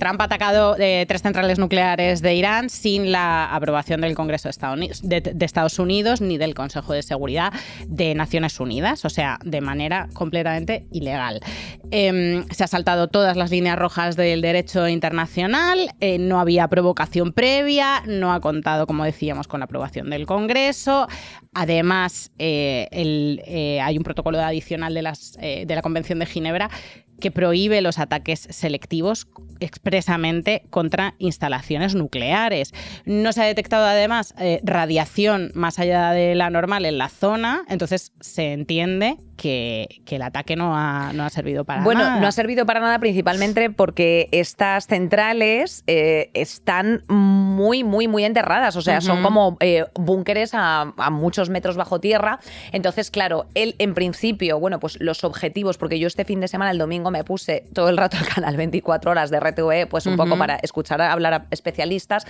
Trump ha atacado 3 centrales nucleares de Irán sin la aprobación del Congreso de Estados Unidos ni del Consejo de Seguridad de Naciones Unidas, o sea, de manera completamente ilegal. Se ha saltado todas las líneas rojas del derecho internacional, no había provocación previa, no ha contado, como decíamos, con la aprobación del Congreso. Además, hay un protocolo adicional de la Convención de Ginebra que prohíbe los ataques selectivos expresamente contra instalaciones nucleares. No se ha detectado además radiación más allá de la normal en la zona, entonces se entiende que el ataque no ha servido para nada. Bueno, no ha servido para nada principalmente porque estas centrales están muy, muy, muy enterradas, o sea, son como búnkeres a muchos metros bajo tierra. Entonces, claro, él en principio, bueno, pues los objetivos, porque yo este fin de semana, el domingo, me puse todo el rato al canal 24 horas de RTV, pues un poco para escuchar hablar a especialistas,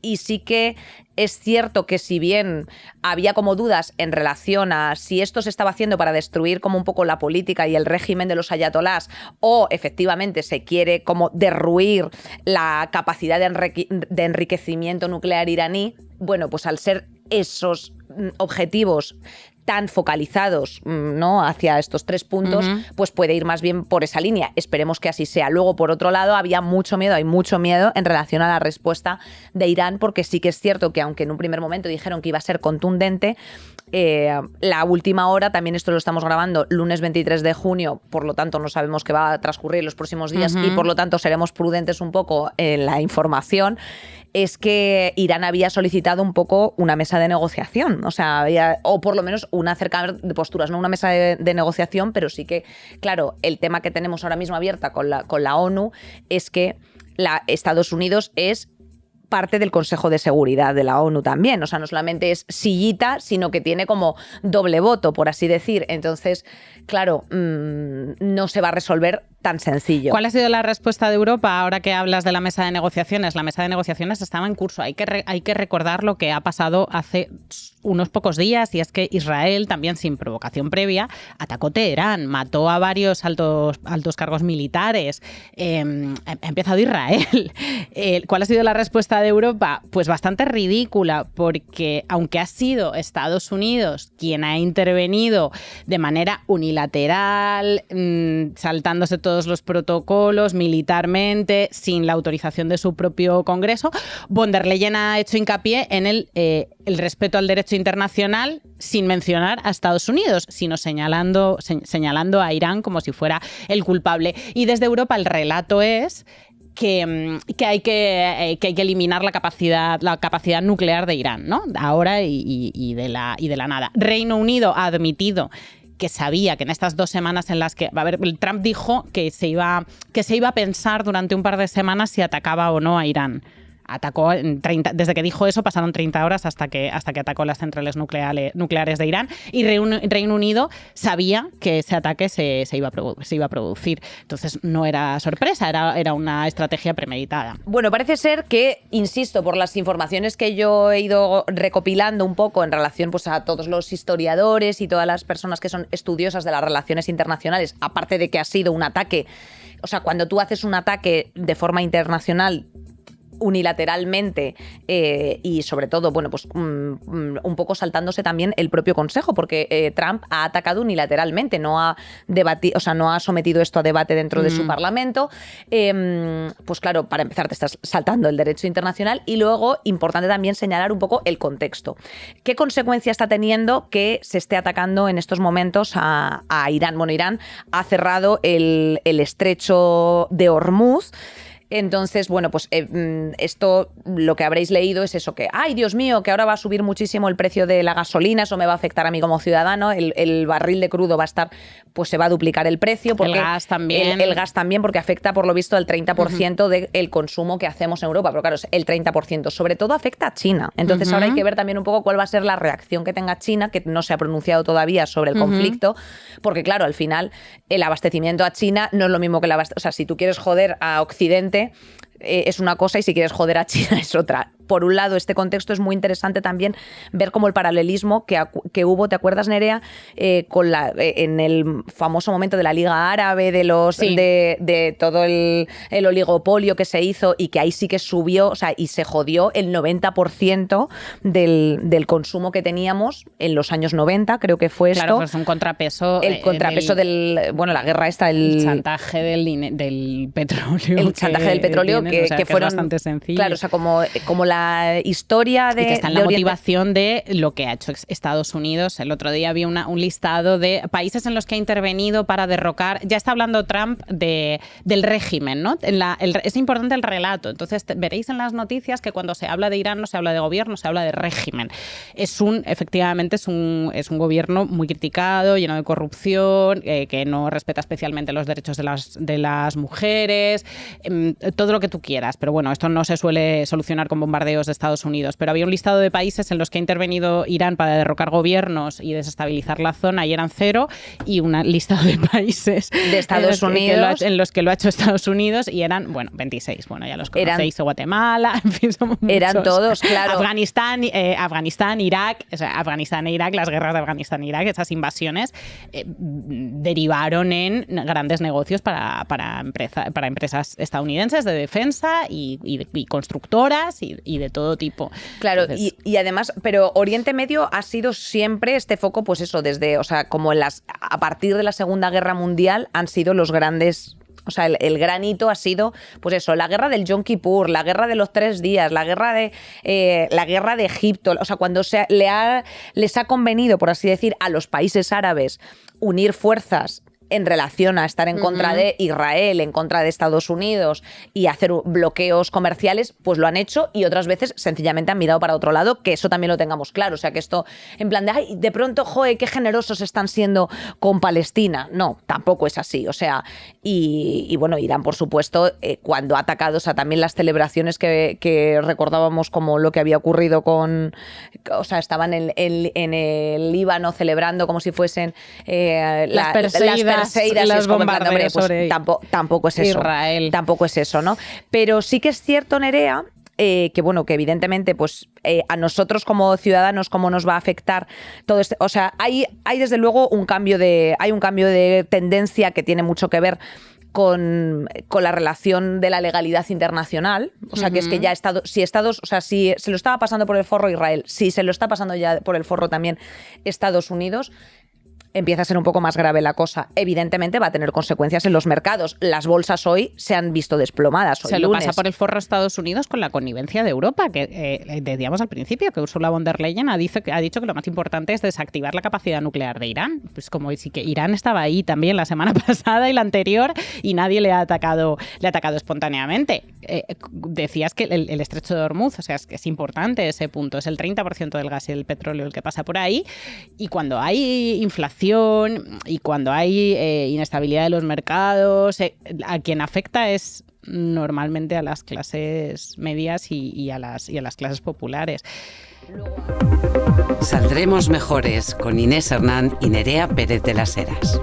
y sí que es cierto que si bien había como dudas en relación a si esto se estaba haciendo para destruir como un poco la política y el régimen de los ayatolás, o efectivamente se quiere como derruir la capacidad de enriquecimiento nuclear iraní, bueno, pues al ser esos objetivos tan focalizados, ¿no?, hacia estos 3 puntos, pues puede ir más bien por esa línea. Esperemos que así sea. Luego, por otro lado, hay mucho miedo en relación a la respuesta de Irán, porque sí que es cierto que aunque en un primer momento dijeron que iba a ser contundente, la última hora, también esto lo estamos grabando lunes 23 de junio, por lo tanto no sabemos qué va a transcurrir los próximos días y por lo tanto seremos prudentes un poco en la información, es que Irán había solicitado un poco una mesa de negociación, o sea, o por lo menos un acercamiento de posturas, no una mesa de negociación, pero sí que, claro, el tema que tenemos ahora mismo abierta con la ONU es que Estados Unidos es parte del Consejo de Seguridad de la ONU también, o sea, no solamente es sillita, sino que tiene como doble voto, por así decir. Entonces, claro, no se va a resolver tan sencillo. ¿Cuál ha sido la respuesta de Europa ahora que hablas de la mesa de negociaciones? La mesa de negociaciones estaba en curso. Hay que recordar lo que ha pasado hace unos pocos días, y es que Israel, también sin provocación previa, atacó Teherán, mató a varios altos cargos militares. Ha empezado Israel. ¿Cuál ha sido la respuesta de Europa? Pues bastante ridícula, porque aunque ha sido Estados Unidos quien ha intervenido de manera unilateral, saltándose todos los protocolos militarmente, sin la autorización de su propio Congreso, von der Leyen ha hecho hincapié en el respeto al derecho internacional, sin mencionar a Estados Unidos, sino señalando a Irán como si fuera el culpable. Y desde Europa el relato es que hay que eliminar la capacidad nuclear de Irán, ¿no? Ahora y de la nada. Reino Unido ha admitido que sabía que en estas 2 semanas en las que... A ver, Trump dijo que se iba a pensar durante un par de semanas si atacaba o no a Irán. Atacó desde que dijo eso pasaron 30 horas hasta que atacó las centrales nucleares de Irán, y Reino Unido sabía que ese ataque se iba a producir. Entonces no era sorpresa, era una estrategia premeditada. Bueno, parece ser que, insisto, por las informaciones que yo he ido recopilando un poco en relación, pues, a todos los historiadores y todas las personas que son estudiosas de las relaciones internacionales, aparte de que ha sido un ataque, o sea, cuando tú haces un ataque de forma internacional unilateralmente y sobre todo, bueno, pues un poco saltándose también el propio Consejo, porque Trump ha atacado unilateralmente, no ha debatido, o sea, no ha sometido esto a debate dentro de su Parlamento. Pues claro, para empezar te estás saltando el derecho internacional, y luego importante también señalar un poco el contexto. ¿Qué consecuencia está teniendo que se esté atacando en estos momentos a Irán? Bueno, Irán ha cerrado el estrecho de Hormuz. Entonces, bueno, pues esto, lo que habréis leído es eso, que, ¡ay, Dios mío!, que ahora va a subir muchísimo el precio de la gasolina, eso me va a afectar a mí como ciudadano, el barril de crudo va a estar, pues se va a duplicar el precio. Porque el gas también. El gas también, porque afecta, por lo visto, al 30% del consumo que hacemos en Europa, pero claro, el 30%. Sobre todo afecta a China. Entonces ahora hay que ver también un poco cuál va a ser la reacción que tenga China, que no se ha pronunciado todavía sobre el conflicto, porque claro, al final el abastecimiento a China no es lo mismo que o sea, si tú quieres joder a Occidente, es una cosa, y si quieres joder a China es otra. por un lado, este contexto es muy interesante también ver como el paralelismo que hubo, ¿te acuerdas, Nerea? En el famoso momento de la Liga Árabe, de todo el oligopolio que se hizo, y que ahí sí que subió, o sea, y se jodió el 90% del consumo que teníamos en los años 90, creo que fue esto. Claro, pues un contrapeso. El contrapeso la guerra esta, el chantaje del petróleo. El chantaje del petróleo que fueron es bastante sencillo. Claro, o sea, como la historia de... Y que está en la motivación de lo que ha hecho Estados Unidos. El otro día vi un listado de países en los que ha intervenido para derrocar... Ya está hablando Trump del régimen, ¿no? Es importante el relato. Entonces veréis en las noticias que cuando se habla de Irán no se habla de gobierno, se habla de régimen. Efectivamente es un gobierno muy criticado, lleno de corrupción, que no respeta especialmente los derechos de las mujeres, todo lo que tú quieras. Pero bueno, esto no se suele solucionar con bombardeos de Estados Unidos. Pero había un listado de países en los que ha intervenido Irán para derrocar gobiernos y desestabilizar la zona, y eran 0, y un listado de países de Estados Unidos en los que lo ha hecho Estados Unidos, y eran, 26. Bueno, ya los conocéis, Guatemala, en fin, somos muchos. Eran todos, claro. Afganistán, Irak, o sea, Afganistán e Irak, las guerras de Afganistán e Irak, esas invasiones derivaron en grandes negocios para empresas estadounidenses de defensa y constructoras y de todo tipo. Claro, entonces, y además, pero Oriente Medio ha sido siempre este foco, pues eso, o sea, como a partir de la Segunda Guerra Mundial han sido los grandes... O sea, el gran hito ha sido, pues eso, la guerra del Yom Kippur, la guerra de los 3 días, la guerra de Egipto. O sea, cuando les ha convenido, por así decir, a los países árabes unir fuerzas en relación a estar en contra de Israel, en contra de Estados Unidos y hacer bloqueos comerciales, pues lo han hecho, y otras veces sencillamente han mirado para otro lado, que eso también lo tengamos claro. O sea, que esto, en plan de, ay, de pronto, joder, qué generosos están siendo con Palestina. No, tampoco es así. O sea, y bueno, Irán, por supuesto, cuando ha atacado, o sea, también las celebraciones que recordábamos, como lo que había ocurrido o sea, estaban en el Líbano celebrando como si fuesen las Perseidas, los bombardeos sobre tampoco es eso. Israel. Tampoco es eso, ¿no? Pero sí que es cierto, Nerea, que bueno, que evidentemente pues a nosotros como ciudadanos, cómo nos va a afectar todo esto. O sea, hay desde luego un cambio de tendencia que tiene mucho que ver con la relación de la legalidad internacional. O sea, que es que ya si se lo estaba pasando por el forro Israel, si se lo está pasando ya por el forro también Estados Unidos, empieza a ser un poco más grave la cosa. Evidentemente va a tener consecuencias en los mercados. Las bolsas hoy se han visto desplomadas. Se lo pasa por el forro Estados Unidos con la connivencia de Europa, que decíamos al principio que Ursula von der Leyen ha dicho que lo más importante es desactivar la capacidad nuclear de Irán. Pues como sí que Irán estaba ahí también la semana pasada y la anterior, y nadie le ha atacado espontáneamente. Decías que el estrecho de Hormuz, o sea, es importante ese punto, es el 30% del gas y el petróleo el que pasa por ahí, y cuando hay inflación y cuando hay inestabilidad de los mercados, a quien afecta es normalmente a las clases medias y a las clases populares. Saldremos mejores con Inés Hernán y Nerea Pérez de las Heras.